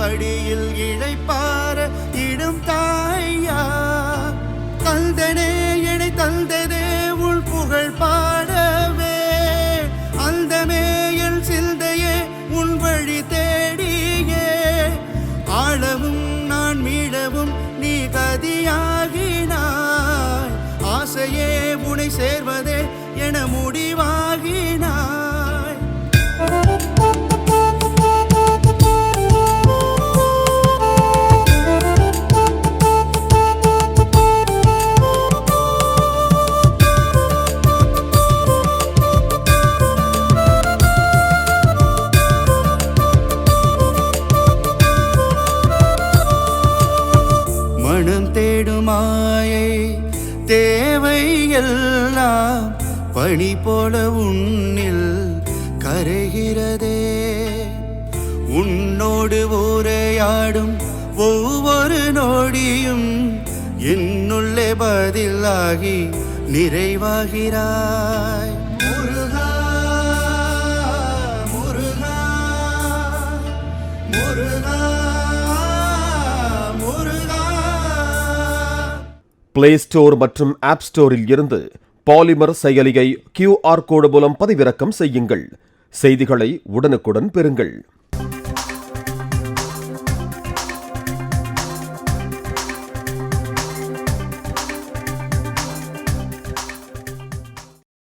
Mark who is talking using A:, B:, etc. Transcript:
A: திருவடியில் இழைப்பார இடும் தாயா. தந்தனே என்னை தந்ததே உள் புகழ் பாடவே, அந்தமே என் சிந்தையே உன் வழி தேடியே. ஆளவும் நான் மீளவும் நீ கதியாகினாய், ஆசையே உனை சேர்வதே என முடிவாகினாய். மனம் தேடுமாயை தேவை எல்லாம் பனி போல உன்னில் கரைகிறதே. உன்னோடு உரையாடும் ஒவ்வொரு நொடியும் என்னுள்ளே பதிலாகி நிறைவாகிறாய். முருகா முருகா முருகா முருகா.
B: பிளே ஸ்டோர் மற்றும் ஆப் ஸ்டோரில் இருந்து பாலிமர் செயலியை QR கோடு மூலம் பதிவிறக்கம் செய்யுங்கள். செய்திகளை உடனுக்குடன் பெறுங்கள்.